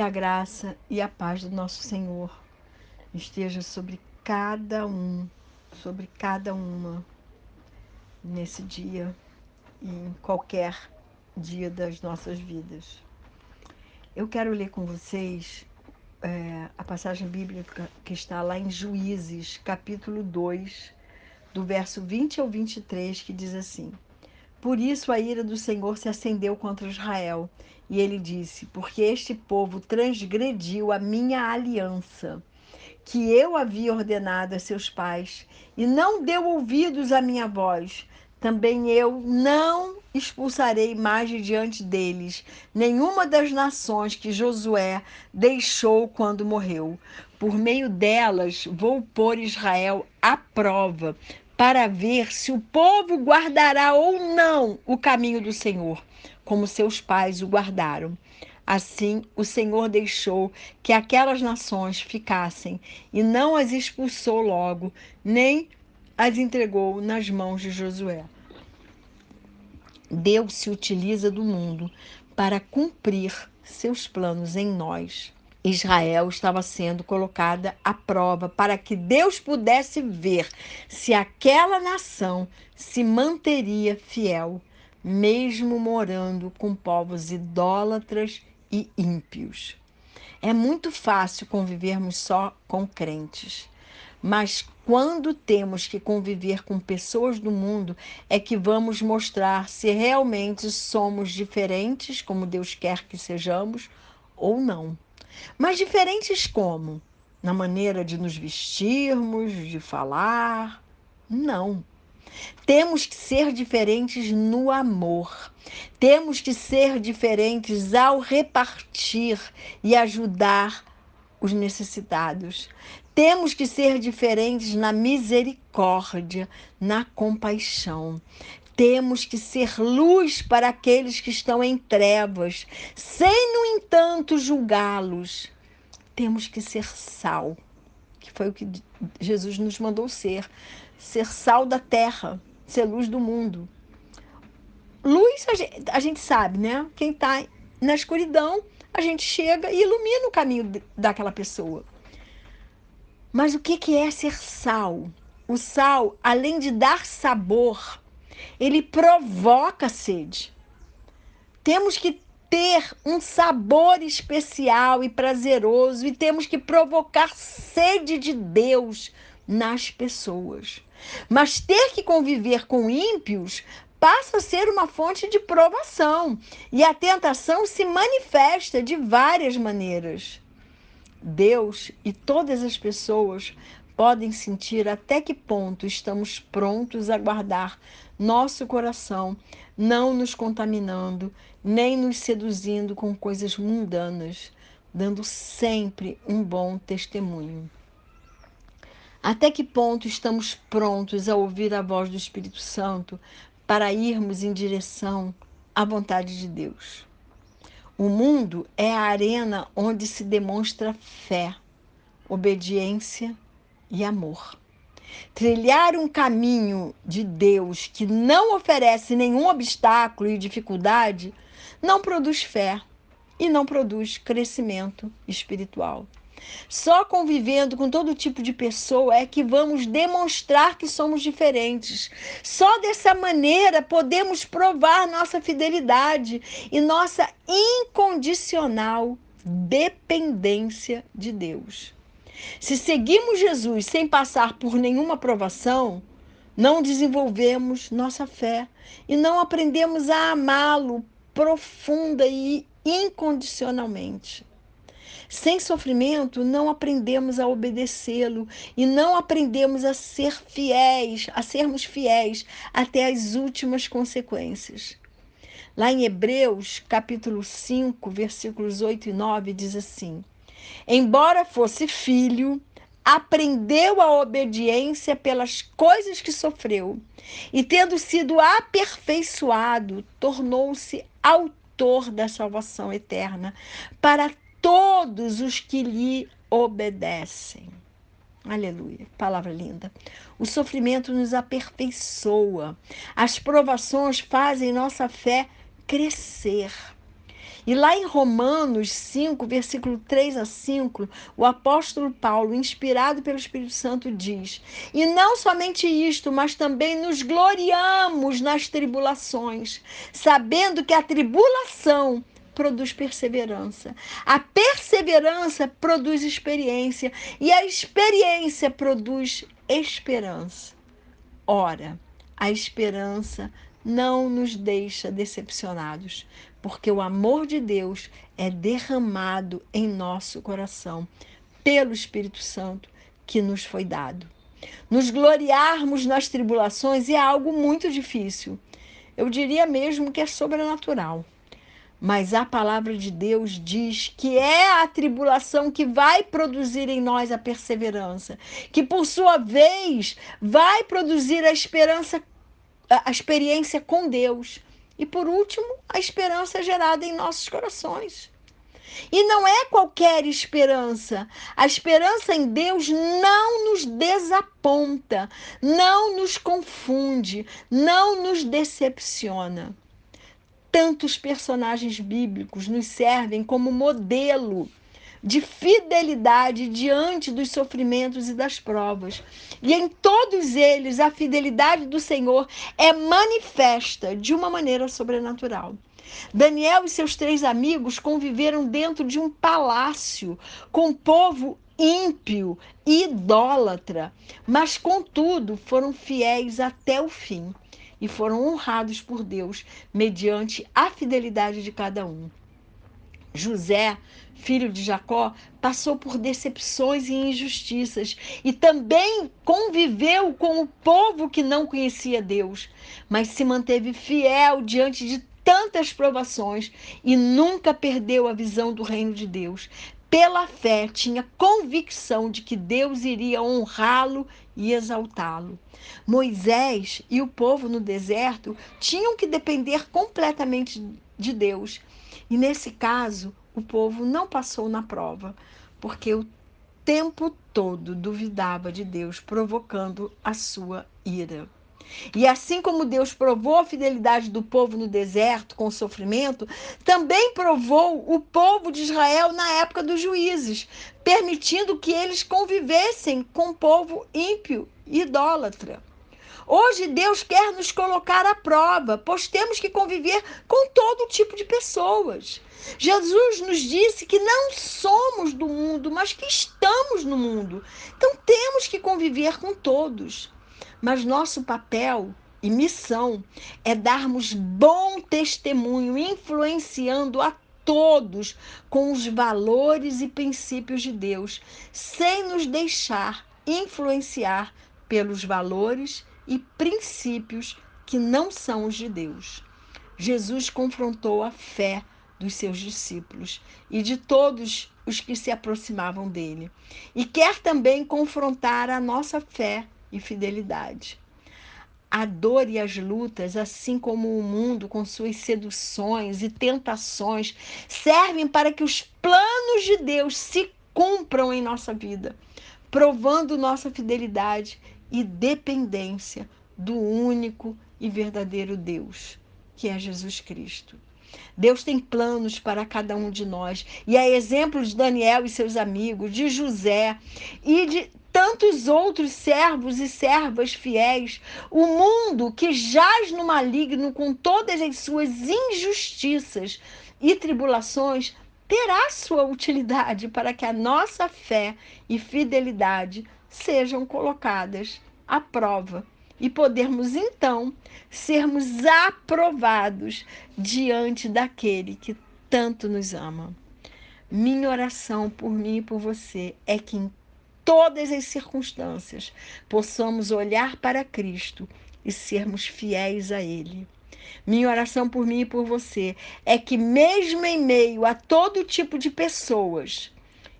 Que a graça e a paz do nosso Senhor esteja sobre cada um, sobre cada uma, nesse dia e em qualquer dia das nossas vidas. Eu quero ler com vocês a passagem bíblica que está lá em Juízes, capítulo 2, do verso 20 ao 23, que diz assim: Por isso a ira do Senhor se acendeu contra Israel, e ele disse: Porque este povo transgrediu a minha aliança, que eu havia ordenado a seus pais, e não deu ouvidos à minha voz, também eu não expulsarei mais de diante deles nenhuma das nações que Josué deixou quando morreu. Por meio delas vou pôr Israel à prova, para ver se o povo guardará ou não o caminho do Senhor, como seus pais o guardaram. Assim, o Senhor deixou que aquelas nações ficassem e não as expulsou logo, nem as entregou nas mãos de Josué. Deus se utiliza do mundo para cumprir seus planos em nós. Israel estava sendo colocada à prova para que Deus pudesse ver se aquela nação se manteria fiel, mesmo morando com povos idólatras e ímpios. É muito fácil convivermos só com crentes, mas quando temos que conviver com pessoas do mundo é que vamos mostrar se realmente somos diferentes, como Deus quer que sejamos, ou não. Mas diferentes como? Na maneira de nos vestirmos, de falar? Não. Temos que ser diferentes no amor. Temos que ser diferentes ao repartir e ajudar os necessitados. Temos que ser diferentes na misericórdia, na compaixão. Temos que ser luz para aqueles que estão em trevas, sem, no entanto, julgá-los. Temos que ser sal, que foi o que Jesus nos mandou ser sal da terra, ser luz do mundo. Luz, a gente sabe, né? Quem está na escuridão, a gente chega e ilumina o caminho daquela pessoa. Mas o que é ser sal? O sal, além de dar sabor, ele provoca sede. Temos que ter um sabor especial e prazeroso e temos que provocar sede de Deus nas pessoas. Mas ter que conviver com ímpios passa a ser uma fonte de provação e a tentação se manifesta de várias maneiras. Deus e todas as pessoas podem sentir até que ponto estamos prontos a guardar nosso coração, não nos contaminando, nem nos seduzindo com coisas mundanas, dando sempre um bom testemunho. Até que ponto estamos prontos a ouvir a voz do Espírito Santo para irmos em direção à vontade de Deus? O mundo é a arena onde se demonstra fé, obediência e amor. Trilhar um caminho de Deus que não oferece nenhum obstáculo e dificuldade não produz fé e não produz crescimento espiritual. Só convivendo com todo tipo de pessoa é que vamos demonstrar que somos diferentes. Só dessa maneira podemos provar nossa fidelidade e nossa incondicional dependência de Deus. Se seguimos Jesus sem passar por nenhuma provação, não desenvolvemos nossa fé e não aprendemos a amá-lo profunda e incondicionalmente. Sem sofrimento, não aprendemos a obedecê-lo e não aprendemos a sermos fiéis até as últimas consequências. Lá em Hebreus, capítulo 5, versículos 8 e 9, diz assim: Embora fosse filho, aprendeu a obediência pelas coisas que sofreu, e tendo sido aperfeiçoado, tornou-se autor da salvação eterna para todos os que lhe obedecem. Aleluia, palavra linda. O sofrimento nos aperfeiçoa. As provações fazem nossa fé crescer. E lá em Romanos 5, versículo 3 a 5, o apóstolo Paulo, inspirado pelo Espírito Santo, diz: E não somente isto, mas também nos gloriamos nas tribulações, sabendo que a tribulação produz perseverança. A perseverança produz experiência e a experiência produz esperança. Ora, a esperança não nos deixa decepcionados, porque o amor de Deus é derramado em nosso coração pelo Espírito Santo que nos foi dado. Nos gloriarmos nas tribulações é algo muito difícil. Eu diria mesmo que é sobrenatural. Mas a palavra de Deus diz que é a tribulação que vai produzir em nós a perseverança, que por sua vez vai produzir a esperança, a experiência com Deus. E por último, a esperança gerada em nossos corações. E não é qualquer esperança. A esperança em Deus não nos desaponta, não nos confunde, não nos decepciona. Tantos personagens bíblicos nos servem como modelo de fidelidade diante dos sofrimentos e das provas. E em todos eles, a fidelidade do Senhor é manifesta de uma maneira sobrenatural. Daniel e seus 3 amigos conviveram dentro de um palácio com um povo ímpio, idólatra, mas contudo foram fiéis até o fim e foram honrados por Deus mediante a fidelidade de cada um. José, filho de Jacó, passou por decepções e injustiças e também conviveu com o povo que não conhecia Deus, mas se manteve fiel diante de tantas provações e nunca perdeu a visão do reino de Deus. Pela fé, tinha convicção de que Deus iria honrá-lo e exaltá-lo. Moisés e o povo no deserto tinham que depender completamente de Deus. E nesse caso, o povo não passou na prova, porque o tempo todo duvidava de Deus, provocando a sua ira. E assim como Deus provou a fidelidade do povo no deserto com o sofrimento, também provou o povo de Israel na época dos juízes, permitindo que eles convivessem com o povo ímpio e idólatra. Hoje Deus quer nos colocar à prova, pois temos que conviver com todo tipo de pessoas. Jesus nos disse que não somos do mundo, mas que estamos no mundo. Então temos que conviver com todos. Mas nosso papel e missão é darmos bom testemunho, influenciando a todos com os valores e princípios de Deus, sem nos deixar influenciar pelos valores e princípios que não são os de Deus. Jesus confrontou a fé dos seus discípulos e de todos os que se aproximavam dele, e quer também confrontar a nossa fé e fidelidade. A dor e as lutas, assim como o mundo com suas seduções e tentações, servem para que os planos de Deus se cumpram em nossa vida, provando nossa fidelidade e dependência do único e verdadeiro Deus, que é Jesus Cristo. Deus tem planos para cada um de nós, e é exemplo de Daniel e seus amigos, de José e de tantos outros servos e servas fiéis. O mundo que jaz no maligno com todas as suas injustiças e tribulações terá sua utilidade para que a nossa fé e fidelidade sejam colocadas à prova e podermos então sermos aprovados diante daquele que tanto nos ama. Minha oração por mim e por você é que em todas as circunstâncias possamos olhar para Cristo e sermos fiéis a Ele. Minha oração por mim e por você é que, mesmo em meio a todo tipo de pessoas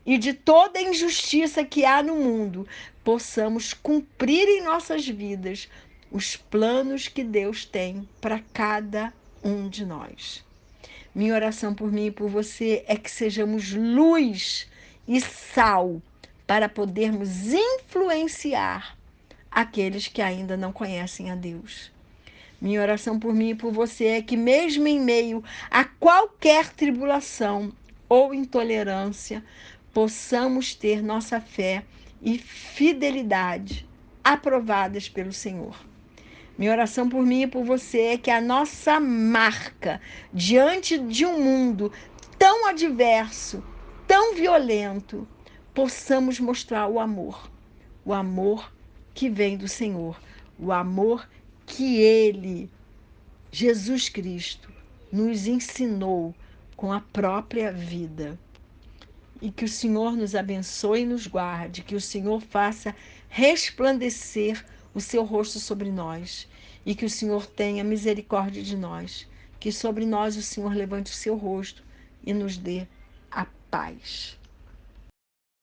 e de toda a injustiça que há no mundo, possamos cumprir em nossas vidas os planos que Deus tem para cada um de nós. Minha oração por mim e por você é que sejamos luz e sal para podermos influenciar aqueles que ainda não conhecem a Deus. Minha oração por mim e por você é que, mesmo em meio a qualquer tribulação ou intolerância, possamos ter nossa fé e fidelidade aprovadas pelo Senhor. Minha oração por mim e por você é que a nossa marca diante de um mundo tão adverso, tão violento, possamos mostrar o amor que vem do Senhor, o amor que Ele, Jesus Cristo, nos ensinou com a própria vida. E que o Senhor nos abençoe e nos guarde, que o Senhor faça resplandecer o seu rosto sobre nós e que o Senhor tenha misericórdia de nós, que sobre nós o Senhor levante o seu rosto e nos dê a paz.